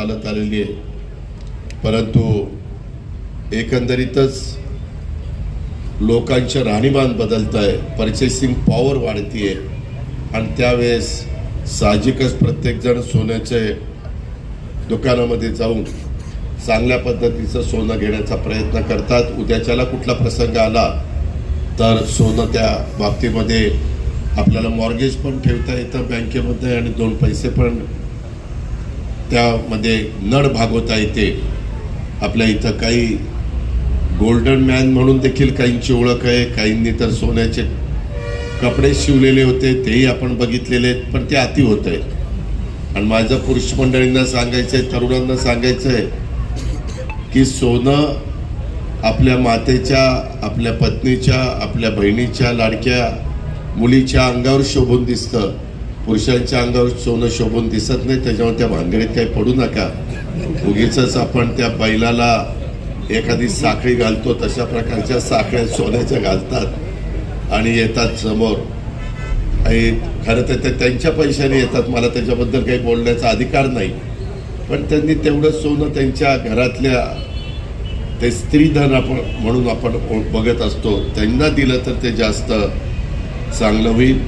चालत आलेली आहे, परंतु एकंदरीतच लोकांचे राहणीमान बदलत आहे, परचेसिंग पॉवर वाढतीये आणि त्यावेळेस साहजिकच प्रत्येकजण सोन्याचे दुकानामध्ये जाऊन चांगल्या पद्धतीचं सोनं घेण्याचा प्रयत्न करतात. उद्याच्याला कुठला प्रसंग आला तर सोनं त्या बाबतीमध्ये आपल्याला मॉर्गेज पण ठेवता येतं बँकेमध्ये आणि 2 पैसे पण त्यामध्ये नड भागवता येते. आपल्या इथं काही गोल्डन मॅन म्हणून देखील काहींची ओळख आहे, काहींनी तर सोन्याचे कपडे शिवलेले होते तेही आपण बघितलेले आहेत, पण ते अति होत आहे. आणि माझं पुरुष मंडळींना सांगायचं आहे, तरुणांना सांगायचं आहे की सोनं आपल्या मातेच्या, आपल्या पत्नीच्या, आपल्या बहिणीच्या, लाडक्या मुलीच्या अंगावर शोभून दिसतं, पुरुषांच्या अंगावर सोनं शोभून दिसत नाही. त्याच्यामुळे त्या भानगडीत काही पडू नका. उगीच आपण त्या बैलाला एखादी साखळी घालतो तशा प्रकारच्या साखळ्या सोन्याच्या घालतात आणि येतात समोर. आणि खरं तर ते त्यांच्या पैशाने येतात, मला त्याच्याबद्दल काही बोलण्याचा अधिकार नाही, पण त्यांनी तेवढं सोनं त्यांच्या घरातल्या ते स्त्रीधन आपण म्हणून आपण बघत असतो, त्यांना दिलं तर ते जास्त चांगलं होईल.